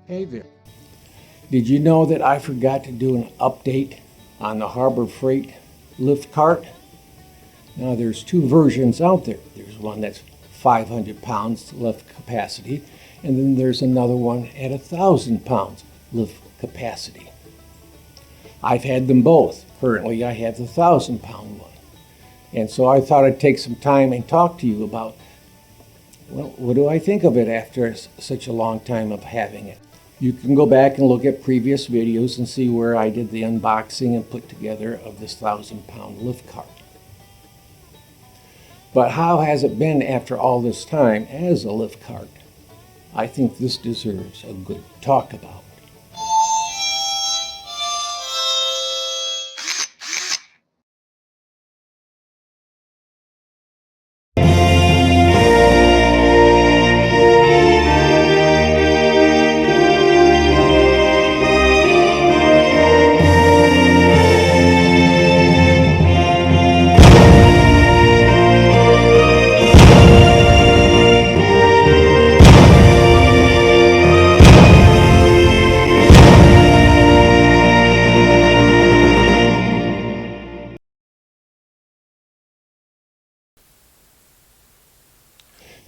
Hey there. Did you know that I forgot to do an update on the Harbor Freight lift cart? Now there's two versions out there. There's one that's 500 pounds lift capacity, and then there's another one at 1,000 pounds lift capacity. I've had them both. Currently I have the 1,000-pound one. And so I thought I'd take some time and talk to you about, well, what do I think of it after such a long time of having it? You can go back and look at previous videos and see where I did the unboxing and put together of this 1,000-pound lift cart. But how has it been after all this time as a lift cart? I think this deserves a good talk about.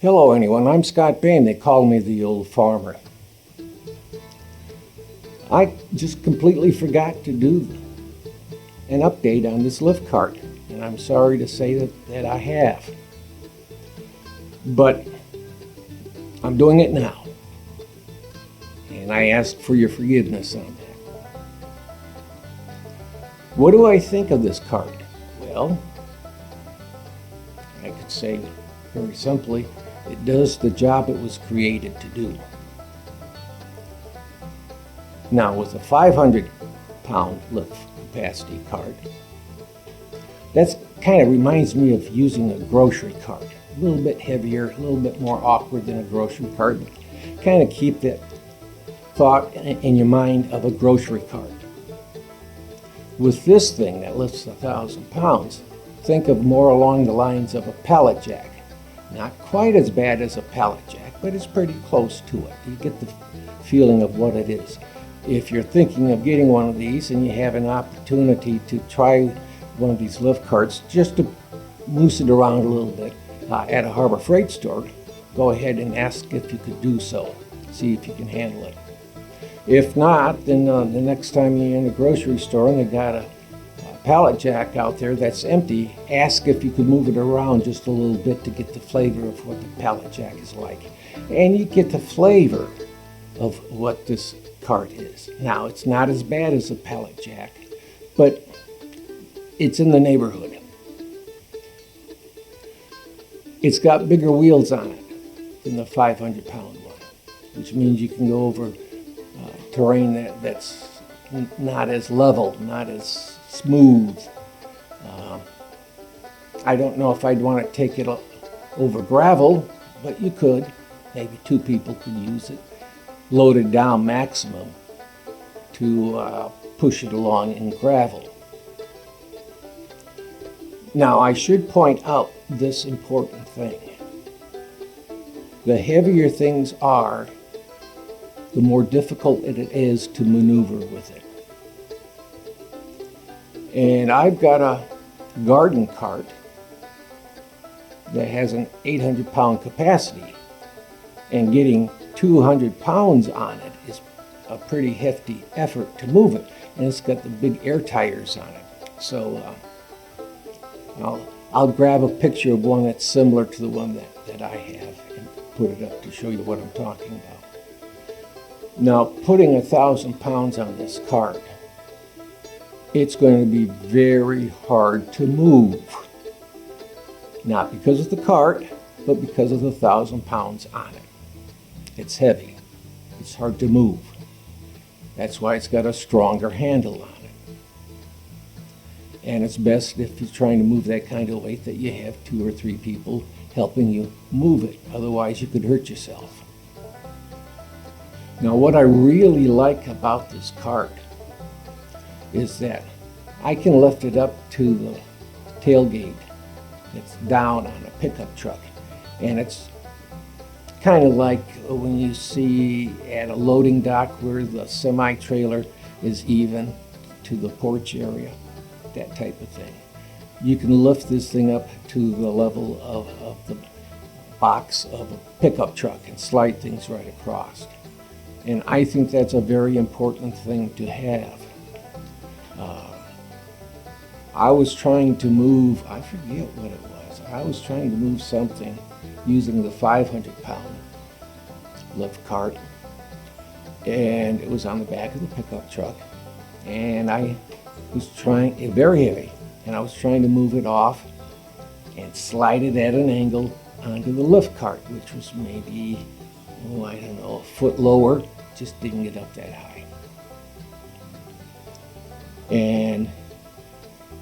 Hello anyone, I'm Scott Bain. They call me the old farmer. I just completely forgot to do an update on this lift cart, and I'm sorry to say that I have. But I'm doing it now, and I ask for your forgiveness on that. What do I think of this cart? Well, I could say very simply, it does the job it was created to do. Now with a 500-pound lift capacity cart, that kind of reminds me of using a grocery cart. A little bit heavier, a little bit more awkward than a grocery cart. Kind of keep that thought in your mind of a grocery cart. With this thing that lifts 1,000 pounds, think of more along the lines of a pallet jack. Not quite as bad as a pallet jack, but it's pretty close to it. You get the feeling of what it is. If you're thinking of getting one of these and you have an opportunity to try one of these lift carts just to moose it around a little bit at a Harbor Freight store, go ahead and ask if you could do so. See if you can handle it. If not, then the next time you're in a grocery store and they got a pallet jack out there that's empty, ask if you could move it around just a little bit to get the flavor of what the pallet jack is like. And you get the flavor of what this cart is. Now, it's not as bad as a pallet jack, but it's in the neighborhood. It's got bigger wheels on it than the 500-pound one, which means you can go over terrain that's not as level, not as smooth. I don't know if I'd want to take it over gravel, but you could. Maybe two people could use it. Loaded down maximum to push it along in gravel. Now I should point out this important thing. The heavier things are, the more difficult it is to maneuver with it. And I've got a garden cart that has an 800-pound capacity, and getting 200 pounds on it is a pretty hefty effort to move it, and it's got the big air tires on it. So I'll grab a picture of one that's similar to the one that I have and put it up to show you what I'm talking about. Now, putting 1,000 pounds on this cart, it's going to be very hard to move. Not because of the cart, but because of the 1,000 pounds on it. It's heavy. It's hard to move. That's why it's got a stronger handle on it. And it's best if you're trying to move that kind of weight that you have 2 or 3 people helping you move it. Otherwise, you could hurt yourself. Now, what I really like about this cart is that I can lift it up to the tailgate. It's down on a pickup truck, and it's kind of like when you see at a loading dock where the semi-trailer is even to the porch area, that type of thing. You can lift this thing up to the level of the box of a pickup truck and slide things right across. And I think that's a very important thing to have. I was trying to move, I forget what it was, I was trying to move something using the 500-pound lift cart, and it was on the back of the pickup truck, and I was trying, very heavy, and I was trying to move it off and slide it at an angle onto the lift cart, which was maybe, I don't know, a foot lower, just didn't get up that high. And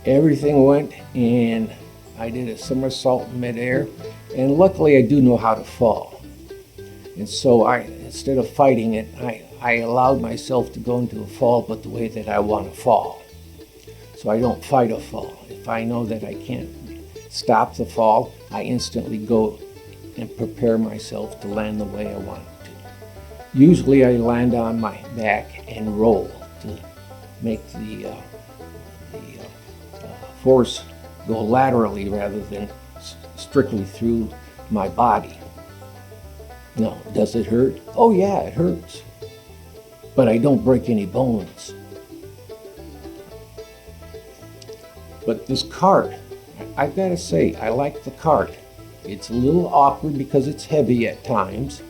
everything went, and I did a somersault in midair, and luckily I do know how to fall. And so instead of fighting it, I allowed myself to go into a fall, but the way that I want to fall. So I don't fight a fall. If I know that I can't stop the fall, I instantly go and prepare myself to land the way I want to. Usually I land on my back and roll to make the force go laterally rather than strictly through my body. Now, does it hurt? Oh yeah, it hurts. But I don't break any bones. But this cart, I've got to say, I like the cart. It's a little awkward because it's heavy at times.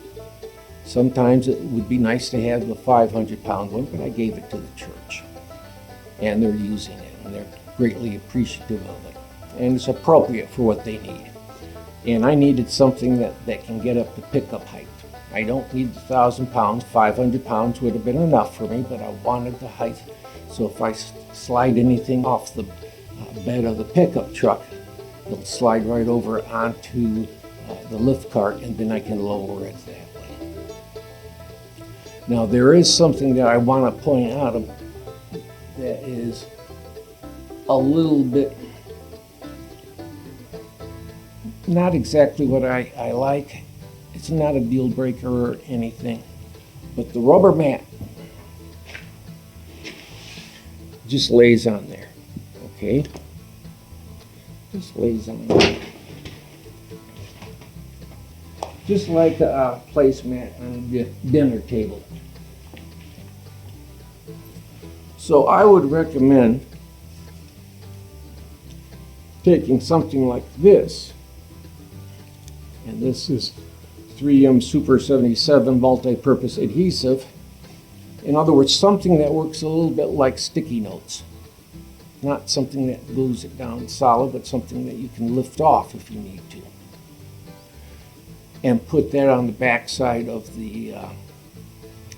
Sometimes it would be nice to have the 500-pound one, but I gave it to the church. And they're using it, and they're greatly appreciative of it. And it's appropriate for what they need. And I needed something that can get up to pickup height. I don't need the 1,000 pounds. 500 pounds would have been enough for me, but I wanted the height. So if I slide anything off the bed of the pickup truck, it'll slide right over onto the lift cart, and then I can lower it that way. Now there is something that I want to point out that is a little bit not exactly what I like. It's not a deal breaker or anything, but the rubber mat just lays on there, okay? Just lays on there. Just like a placemat on a dinner table. So I would recommend taking something like this, and this is 3M Super 77 multi-purpose adhesive. In other words, something that works a little bit like sticky notes. Not something that glues it down solid, but something that you can lift off if you need to. And put that on the back side of the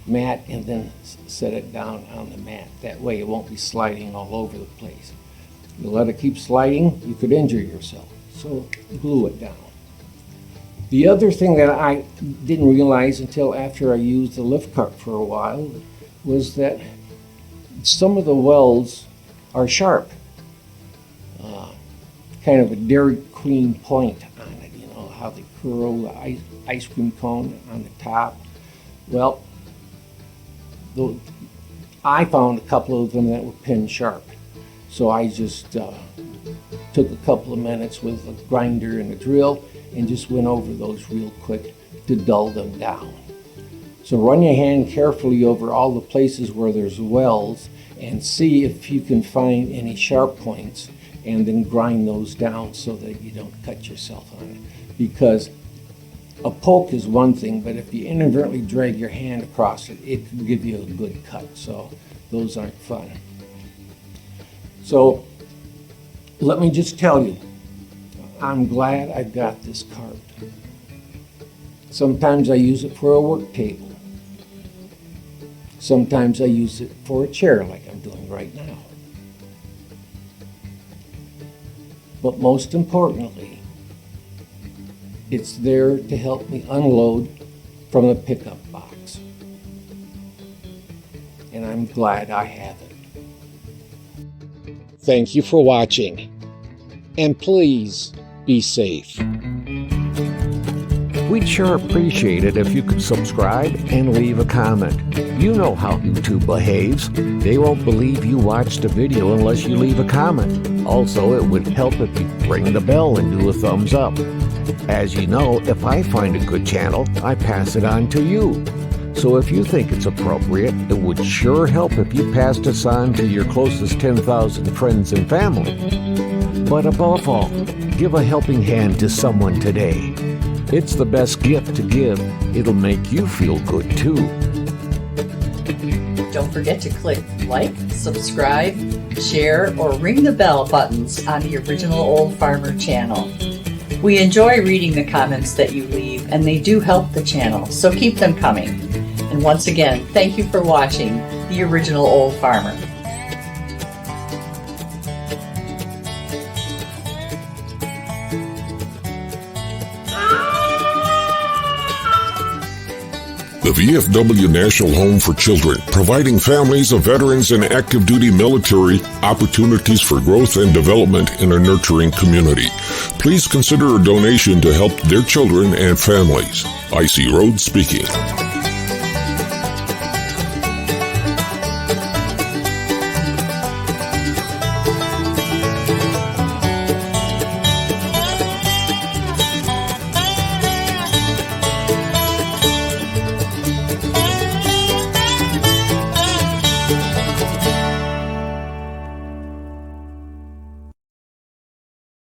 mat, and then set it down on the mat. That way it won't be sliding all over the place. You let it keep sliding, you could injure yourself. So glue it down. The other thing that I didn't realize until after I used the lift cart for a while was that some of the welds are sharp. Kind of a Dairy Queen point on it, you know, how they curl the ice cream cone on the top. Well, I found a couple of them that were pin sharp. So I just took a couple of minutes with a grinder and a drill and just went over those real quick to dull them down. So run your hand carefully over all the places where there's welds and see if you can find any sharp points, and then grind those down so that you don't cut yourself on it. Because a poke is one thing, but if you inadvertently drag your hand across it, it can give you a good cut. So those aren't fun. So let me just tell you, I'm glad I got this cart. Sometimes I use it for a work table. Sometimes I use it for a chair like I'm doing right now. But most importantly, it's there to help me unload from the pickup box. And I'm glad I have it. Thank you for watching, and please be safe. We'd sure appreciate it if you could subscribe and leave a comment. You know how YouTube behaves. They won't believe you watched a video unless you leave a comment. Also, it would help if you ring the bell and do a thumbs up. As you know, if I find a good channel, I pass it on to you. So if you think it's appropriate, it would sure help if you passed us on to your closest 10,000 friends and family. But above all, give a helping hand to someone today. It's the best gift to give. It'll make you feel good too. Don't forget to click like, subscribe, share, or ring the bell buttons on the Original Old Farmer channel. We enjoy reading the comments that you leave, and they do help the channel, so keep them coming. And once again, thank you for watching The Original Old Farmer. The VFW National Home for Children, providing families of veterans and active duty military opportunities for growth and development in a nurturing community. Please consider a donation to help their children and families. I.C. Rhodes speaking.